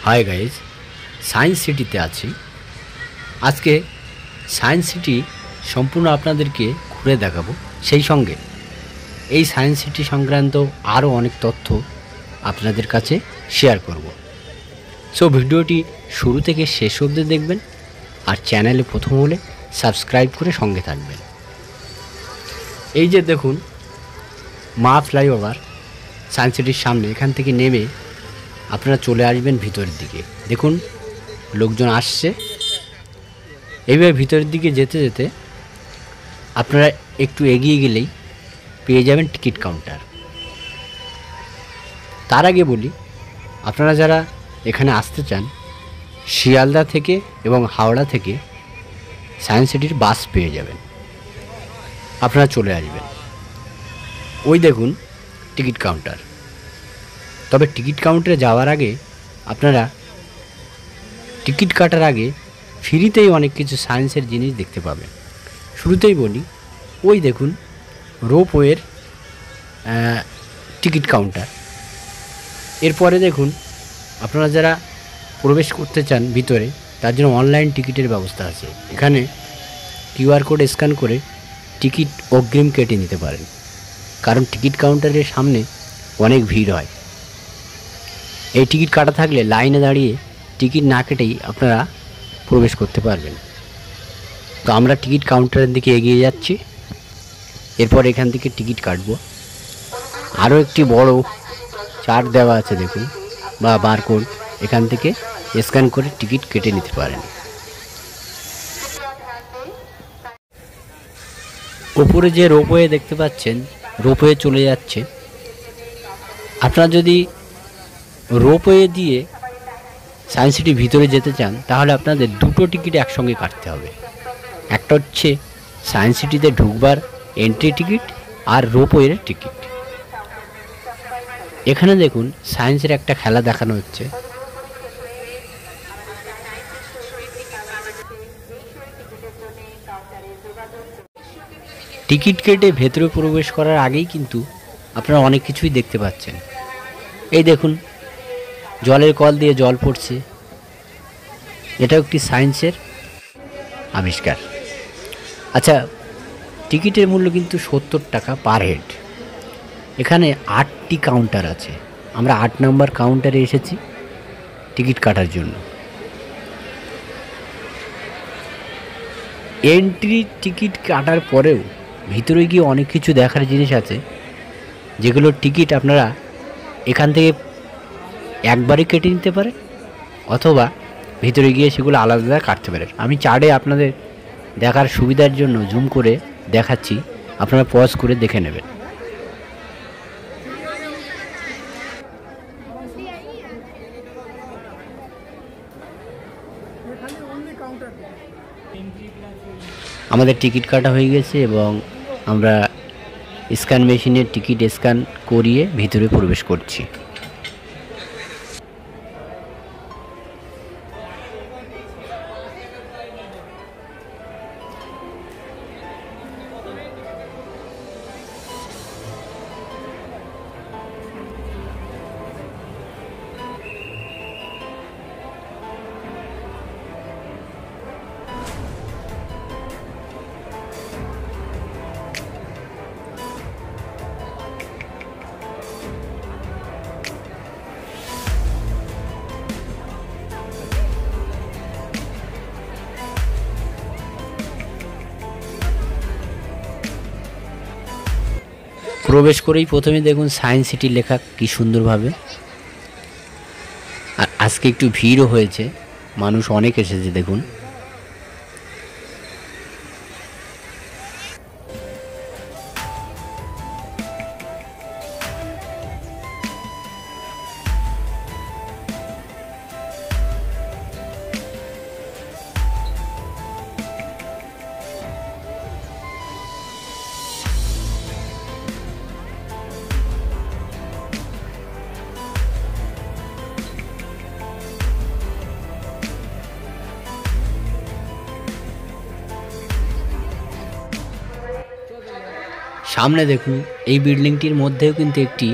Hi guys, science সিটিতে আছি। আজকে সায়েন্স সিটি সম্পূর্ণ আপনাদেরকে ঘুরে দেখাবো, সেই সঙ্গে এই সায়েন্স সিটি সংক্রান্ত আরও অনেক তথ্য আপনাদের কাছে শেয়ার করব। সো ভিডিওটি শুরু থেকে শেষ অবধি দেখবেন, আর চ্যানেলে প্রথম হলে সাবস্ক্রাইব করে সঙ্গে থাকবেন। এই যে দেখুন মা ফ্লাইওভার সায়েন্স সিটির সামনে, এখান থেকে নেমে আপনারা চলে আসবেন ভিতরের দিকে। দেখুন লোকজন আসছে। এইভাবে ভিতরের দিকে যেতে যেতে আপনারা একটু এগিয়ে গেলেই পেয়ে যাবেন টিকিট কাউন্টার। তার আগে বলি, আপনারা যারা এখানে আসতে চান, শিয়ালদা থেকে এবং হাওড়া থেকে সায়েন্স সিটির বাস পেয়ে যাবেন, আপনারা চলে আসবেন। ওই দেখুন টিকিট কাউন্টার। তবে টিকিট কাউন্টারে যাওয়ার আগে আপনারা টিকিট কাটার আগে ফ্রিতেই অনেক কিছু সায়েন্সের জিনিস দেখতে পাবেন। শুরুতেই বলি, ওই দেখুন রোপওয়ের টিকিট কাউন্টার। এরপরে দেখুন আপনারা যারা প্রবেশ করতে চান ভিতরে, তার জন্য অনলাইন টিকিটের ব্যবস্থা আছে। এখানে কিউআর কোড স্ক্যান করে টিকিট অগ্রিম কেটে নিতে পারেন, কারণ টিকিট কাউন্টারের সামনে অনেক ভিড় হয়। এই টিকিট কাটা থাকলে লাইনে দাঁড়িয়ে টিকিট না কেটেই আপনারা প্রবেশ করতে পারবেন। তো আমরা টিকিট কাউন্টারের দিকে এগিয়ে যাচ্ছি। এরপর এখান থেকে টিকিট কাটবো। আরও একটি বড় চার্ট দেওয়া আছে দেখুন, বা বারকোড, এখান থেকে স্ক্যান করে টিকিট কেটে নিতে পারেন। ওপরে যে রোপওয়ে দেখতে পাচ্ছেন, রোপওয়ে চলে যাচ্ছে। আপনারা যদি রোপওয়ে দিয়ে সায়েন্স সিটির ভিতরে যেতে চান, তাহলে আপনাদের দুটো টিকিট একসঙ্গে কাটতে হবে। একটা হচ্ছে সায়েন্স সিটিতে ঢুকবার এন্ট্রি টিকিট, আর রোপওয়ের টিকিট। এখানে দেখুন সায়েন্সের একটা খেলা দেখানো হচ্ছে। টিকিট কেটে ভেতরে প্রবেশ করার আগেই কিন্তু আপনারা অনেক কিছুই দেখতে পাচ্ছেন। এই দেখুন জলের কল দিয়ে জল পড়ছে। এটা একটি সায়েন্সের আবিষ্কার। আচ্ছা, টিকিটের মূল্য কিন্তু 70 টাকা পার হেড। এখানে 8টি কাউন্টার আছে। আমরা 8 নম্বর কাউন্টারে এসেছি টিকিট কাটার জন্য। এন্ট্রি টিকিট কাটার পরেও ভিতরে গিয়ে অনেক কিছু দেখার জিনিস আছে, যেগুলোর টিকিট আপনারা এখান থেকে একবারই কেটে নিতে পারেন, অথবা ভিতরে গিয়ে সেগুলো আলাদা কাটতে পারেন। আমি চার্টে আপনাদের দেখার সুবিধার জন্য জুম করে দেখাচ্ছি, আপনারা পজ করে দেখে নেবেন। আমাদের টিকিট কাটা হয়ে গেছে এবং আমরা স্ক্যান মেশিনের টিকিট স্ক্যান করিয়ে ভিতরে প্রবেশ করছি। প্রবেশ করেই প্রথমে দেখুন সায়েন্স সিটি লেখা কি সুন্দরভাবে। আর আজকে একটু ভিড়ও হয়েছে, মানুষ অনেক এসেছে দেখুন। সামনে দেখুন এই বিল্ডিংটির মধ্যেও কিন্তু একটি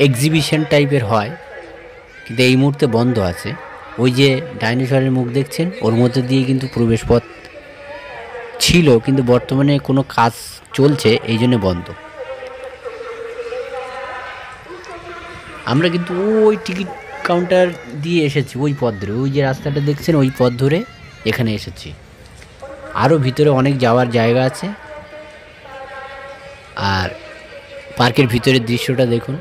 এক্সিবিশন টাইপের হয়, কিন্তু এই মুহূর্তে বন্ধ আছে। ওই যে ডাইনোসরের মুখ দেখছেন, ওর মধ্যে দিয়ে কিন্তু প্রবেশপথ ছিল, কিন্তু বর্তমানে কোনো কাজ চলছে এই জন্য বন্ধ। আমরা কিন্তু ওই টিকিট কাউন্টার দিয়ে এসেছি, ওই পথ ধরে, ওই যে রাস্তাটা দেখছেন ওই পথ ধরে এখানে এসেছি। আরও ভিতরে অনেক যাওয়ার জায়গা আছে। আর পার্কের ভিতরের দৃশ্যটা দেখুন।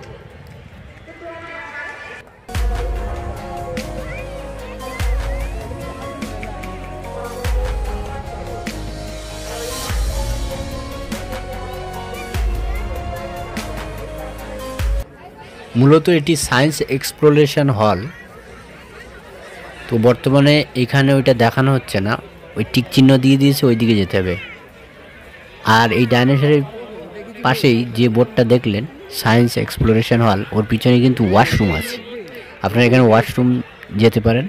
মূলত এটি সায়েন্স এক্সপ্লোরেশন হল। তো বর্তমানে এখানে ওইটা দেখানো হচ্ছে না, ওই টিক চিহ্ন দিয়ে দিয়েছে, ওই দিকে যেতে হবে। আর এই ডাইনোসরের পাশেই যে বোর্ডটা দেখলেন সায়েন্স এক্সপ্লোরেশন হল, ওর পিছনে কিন্তু ওয়াশরুম আছে। আপনারা এখানে ওয়াশরুম যেতে পারেন।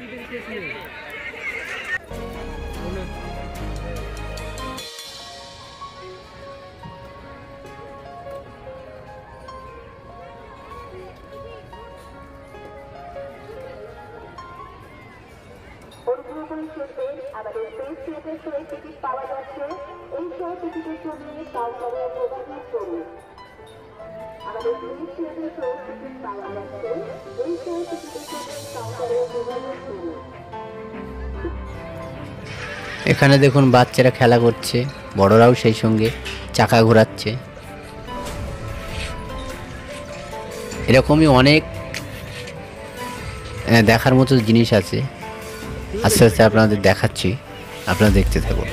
আমাদের ফেস থিয়েটার শোয়ে টিকিট পাওয়া যাচ্ছে। এই শো টিকিটের জন্য কাউন্টারে যোগাযোগ করুন। আমাদের ফেস থিয়েটার শোয়ে টিকিট পাওয়া যাচ্ছে। এই শো টিকিটের জন্য কাউন্টারে যোগাযোগ করুন। এখানে দেখুন বাচ্চারা খেলা করছে, বড়রাও সেই সঙ্গে চাকা ঘোরাচ্ছে। এরকমই অনেক দেখার মতো জিনিস আছে। আস্তে আস্তে আপনাদের দেখাচ্ছি, আপনারা দেখতে থাকুন।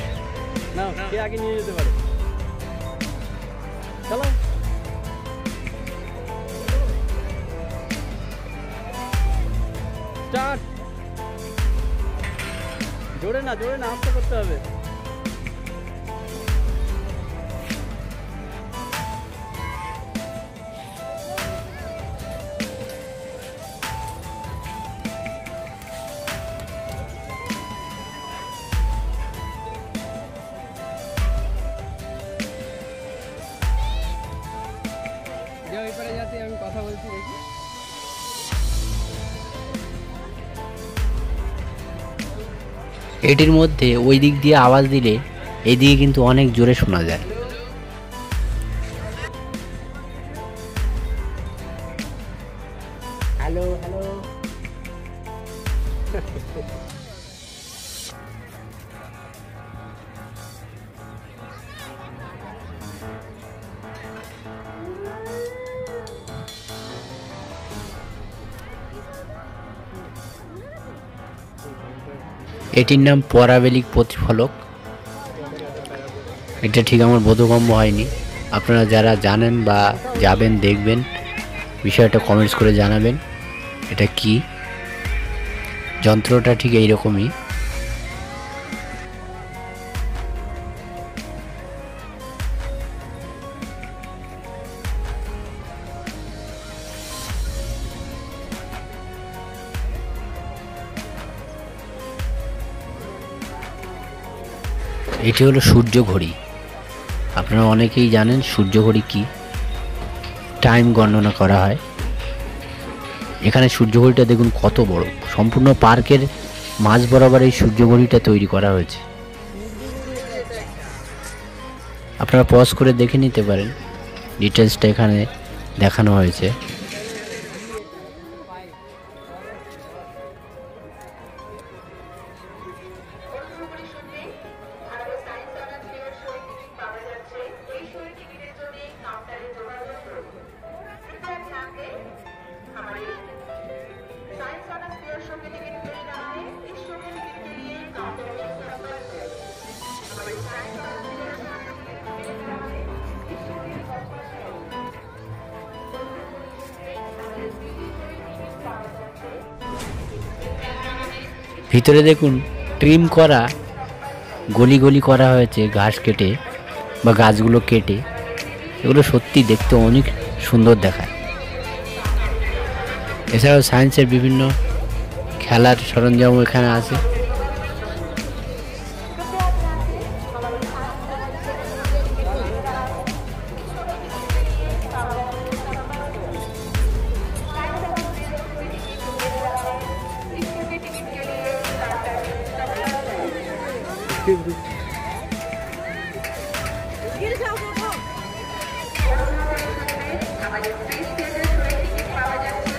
জোরে না আস্তে করতে হবে। আমি কথা বলছি দেখি। এটির মধ্যে ওই দিক দিয়ে আওয়াজ দিলে এই দিকে কিন্তু অনেক জোরে শোনা যায়। Hello hello. এটির নাম পরাবেলিক প্রতিফলক। এটা ঠিক আমার বোধগম্য হয়নি। আপনারা যারা জানেন বা যাবেন দেখবেন, বিষয়টা কমেন্টস করে জানাবেন এটা কি। যন্ত্রটা ঠিক এইরকমই। এটি হলো সূর্য ঘড়ি। আপনারা অনেকেই জানেন সূর্য ঘড়ি কি, টাইম গণনা করা হয়। এখানে সূর্য ঘড়িটা দেখুন কত বড়, সম্পূর্ণ পার্কের মাঝ বরাবর এই সূর্য ঘড়িটা তৈরি করা হয়েছে। আপনারা পজ করে দেখে নিতে পারেন, ডিটেলসটা এখানে দেখানো হয়েছে। ভিতরে দেখুন ট্রিম করা, গলি গলি করা হয়েছে ঘাস কেটে বা গাছগুলো কেটে। এগুলো সত্যি দেখতে অনেক সুন্দর দেখায়। এছাড়াও সায়েন্সের বিভিন্ন খেলার সরঞ্জামও এখানে আছে। আমাদের স্পেস থিয়েটার শোয়ে টিকিট পাওয়া যাচ্ছে।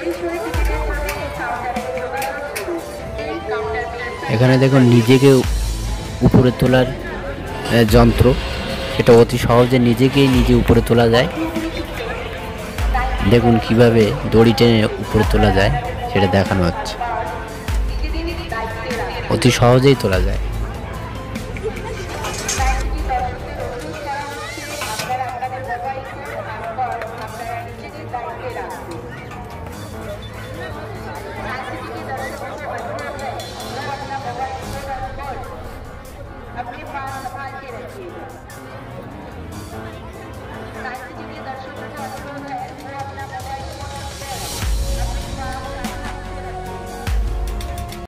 এই শোয়ে টিকিটের জন্য কাউন্টারে যোগাযোগ করুন। এই কাউন্টার প্ল্যাটফর্ম এখানে দেখুন নিজেকে উপরে তোলার যন্ত্র, সেটা অতি সহজে নিজে উপরে তোলা যায়। দেখুন কিভাবে দড়ি টেনে উপরে তোলা যায় সেটা দেখানো হচ্ছে, অতি সহজেই তোলা যায়।